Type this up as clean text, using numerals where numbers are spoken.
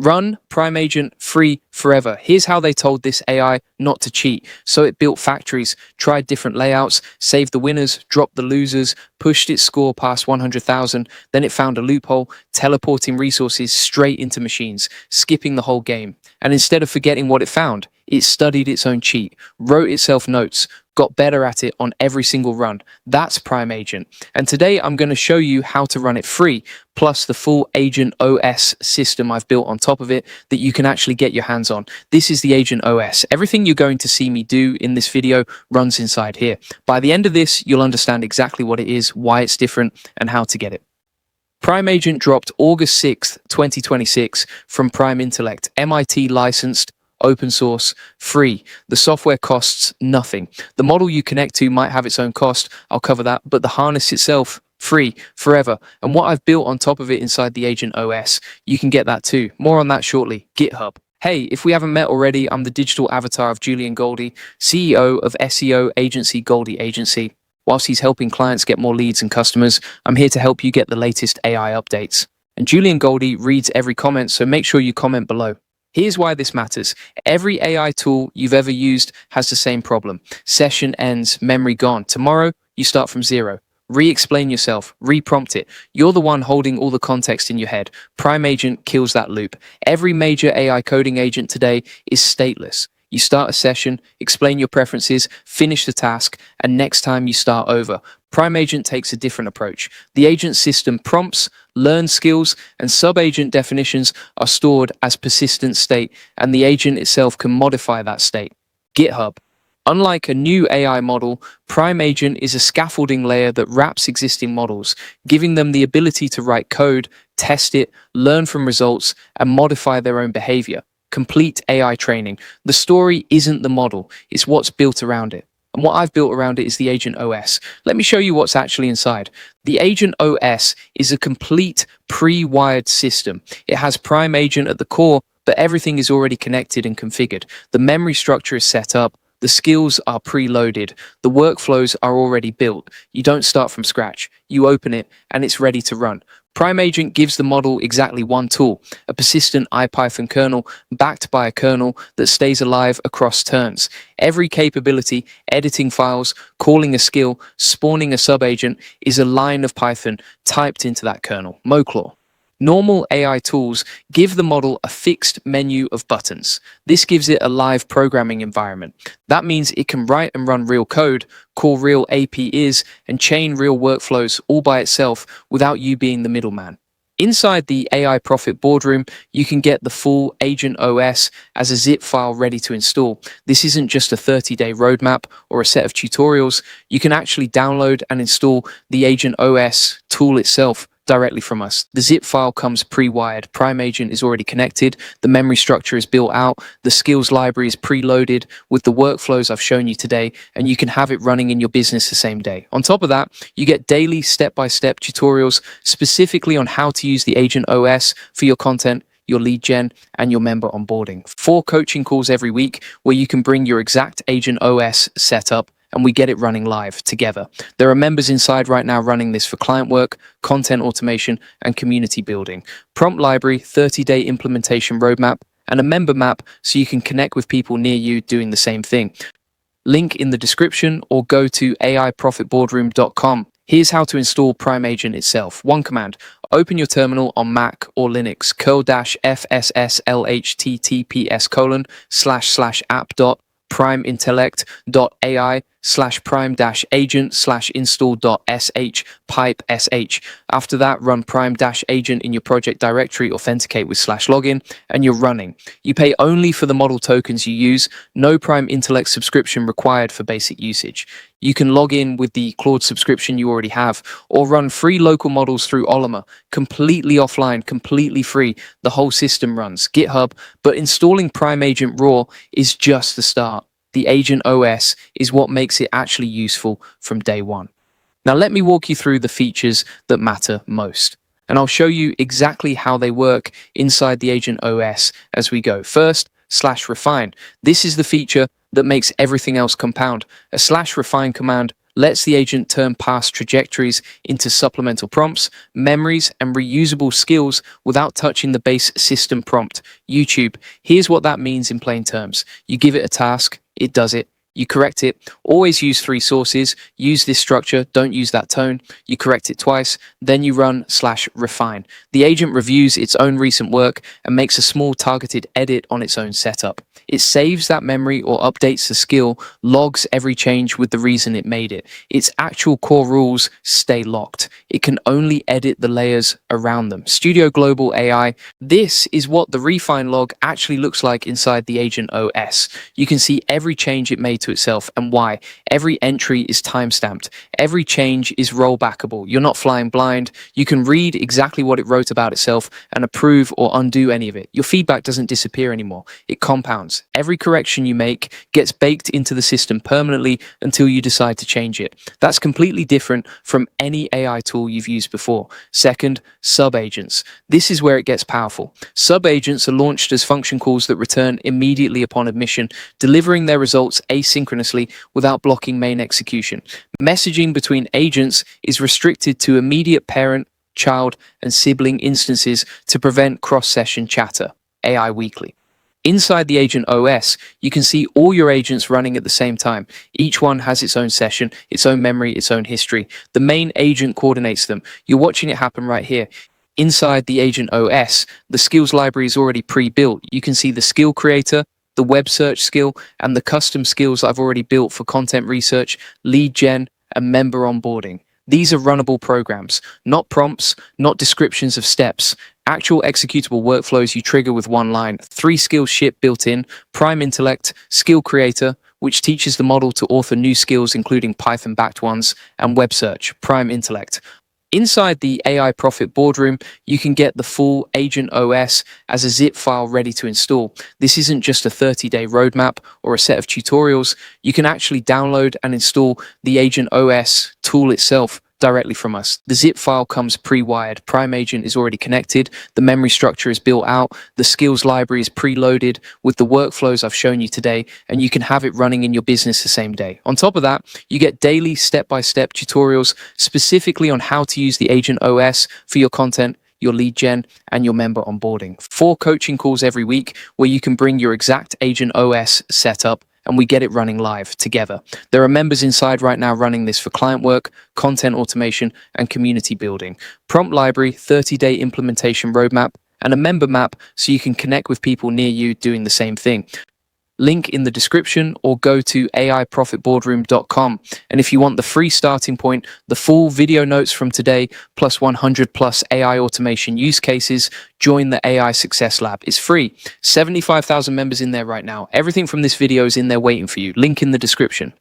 Run Prime Agent free forever. Here's how they told this AI not to cheat. So it built factories, tried different layouts, saved the winners, dropped the losers, pushed its score past 100,000. Then it found a loophole, teleporting resources straight into machines, skipping the whole game. And instead of forgetting what it found, it studied its own cheat, wrote itself notes, got better at it on every single run. That's Prime Agent. And today I'm going to show you how to run it free, plus the full Agent OS system I've built on top of it that you can actually get your hands on. This is the Agent OS. Everything you're going to see me do in this video runs inside here. By the end of this, you'll understand exactly what it is, why it's different, and how to get it. Prime Agent dropped August 6th, 2026 from Prime Intellect, MIT licensed, open source, free. The software costs nothing. The model you connect to might have its own cost, I'll cover that, but the harness itself, free, forever. And what I've built on top of it inside the Agent OS, you can get that too. More on that shortly. GitHub. Hey, if we haven't met already, I'm the digital avatar of Julian Goldie, CEO of SEO agency Goldie Agency. Whilst he's helping clients get more leads and customers, I'm here to help you get the latest AI updates. And Julian Goldie reads every comment, so make sure you comment below. Here's why this matters. Every AI tool you've ever used has the same problem. Session ends, memory gone. Tomorrow, you start from zero. Re-explain yourself, re-prompt it. You're the one holding all the context in your head. Prime Agent kills that loop. Every major AI coding agent today is stateless. You start a session, explain your preferences, finish the task, and next time you start over. Prime Agent takes a different approach. The agent system prompts, learn skills, and sub-agent definitions are stored as persistent state, and the agent itself can modify that state. GitHub. Unlike a new AI model, Prime Agent is a scaffolding layer that wraps existing models, giving them the ability to write code, test it, learn from results, and modify their own behavior. Complete AI training. The story isn't the model, it's what's built around it. And what I've built around it is the Agent OS. Let me show you what's actually inside. The Agent OS is a complete pre-wired system. It has Prime Agent at the core, but everything is already connected and configured. The memory structure is set up. The skills are preloaded. The workflows are already built. You don't start from scratch. You open it and it's ready to run. Prime Agent gives the model exactly one tool, a persistent IPython kernel backed by a kernel that stays alive across turns. Every capability, editing files, calling a skill, spawning a sub-agent is a line of Python typed into that kernel. Moclaw. Normal AI tools give the model a fixed menu of buttons. This gives it a live programming environment. That means it can write and run real code, call real APIs, and chain real workflows all by itself without you being the middleman. Inside the AI Profit Boardroom, you can get the full Agent OS as a zip file ready to install. This isn't just a 30-day roadmap or a set of tutorials. You can actually download and install the Agent OS tool itself directly from us. The zip file comes pre-wired. Prime Agent is already connected. The memory structure is built out. The skills library is preloaded with the workflows I've shown you today, and you can have it running in your business the same day. On top of that, you get daily step-by-step tutorials specifically on how to use the Agent OS for your content, your lead gen, and your member onboarding. 4 coaching calls every week where you can bring your exact Agent OS setup and we get it running live together. There are members inside right now running this for client work, content automation, and community building. Prompt library, 30-day implementation roadmap, and a member map so you can connect with people near you doing the same thing. Link in the description or go to aiprofitboardroom.com. Here's how to install Prime Agent itself. One command. Open your terminal on Mac or Linux. curl-fssh/app.primeintellect.ai/prime-agent/install.sh pipe sh. After that, run prime-agent in your project directory, authenticate with /login, and you're running. You pay only for the model tokens you use. No Prime Intellect subscription required for basic usage. You can log in with the Claude subscription you already have, or run free local models through Ollama, completely offline, completely free. The whole system runs. GitHub, but installing Prime Agent Raw is just the start. The Agent OS is what makes it actually useful from day one. Now let me walk you through the features that matter most, and I'll show you exactly how they work inside the Agent OS as we go. First, /refine. This is the feature that makes everything else compound. A /refine command lets the agent turn past trajectories into supplemental prompts, memories, and reusable skills without touching the base system prompt. YouTube. Here's what that means in plain terms. You give it a task, it does it. You correct it. Always use three sources. Use this structure. Don't use that tone. You correct it twice. Then you run/refine. The agent reviews its own recent work and makes a small targeted edit on its own setup. It saves that memory or updates the skill, logs every change with the reason it made it. Its actual core rules stay locked. It can only edit the layers around them. Studio Global AI. This is what the refine log actually looks like inside the agent OS. You can see every change it made to itself and why. Every entry is timestamped. Every change is rollbackable. You're not flying blind. You can read exactly what it wrote about itself and approve or undo any of it. Your feedback doesn't disappear anymore. It compounds. Every correction you make gets baked into the system permanently until you decide to change it. That's completely different from any AI tool you've used before. Second, sub-agents. This is where it gets powerful. Sub-agents are launched as function calls that return immediately upon admission, delivering their results asynchronously without blocking main execution. Messaging between agents is restricted to immediate parent, child, and sibling instances to prevent cross-session chatter. AI Weekly. Inside the agent OS, you can see all your agents running at the same time. Each one has its own session, its own memory, its own history. The main agent coordinates them. You're watching it happen right here. Inside the agent OS, the skills library is already pre-built. You can see the skill creator, the web search skill, and the custom skills I've already built for content research, lead gen, and member onboarding. These are runnable programs, not prompts, not descriptions of steps. Actual executable workflows you trigger with one line. 3 skills ship built in: Prime Intellect, Skill Creator, which teaches the model to author new skills including Python-backed ones, and Web Search, Prime Intellect. Inside the AI Profit Boardroom, you can get the full Agent OS as a zip file ready to install. This isn't just a 30-day roadmap or a set of tutorials. You can actually download and install the Agent OS tool itself directly from us. The zip file comes pre-wired. Prime Agent is already connected. The memory structure is built out. The skills library is preloaded with the workflows I've shown you today, and you can have it running in your business the same day. On top of that, you get daily step-by-step tutorials specifically on how to use the Agent OS for your content, your lead gen, and your member onboarding. 4 coaching calls every week where you can bring your exact Agent OS setup and we get it running live together. There are members inside right now running this for client work, content automation, and community building. Prompt library, 30-day implementation roadmap, and a member map so you can connect with people near you doing the same thing. Link in the description or go to aiprofitboardroom.com. And if you want the free starting point, the full video notes from today, plus 100 plus AI automation use cases, join the AI Success Lab. It's free. 75,000 members in there right now. Everything from this video is in there waiting for you. Link in the description.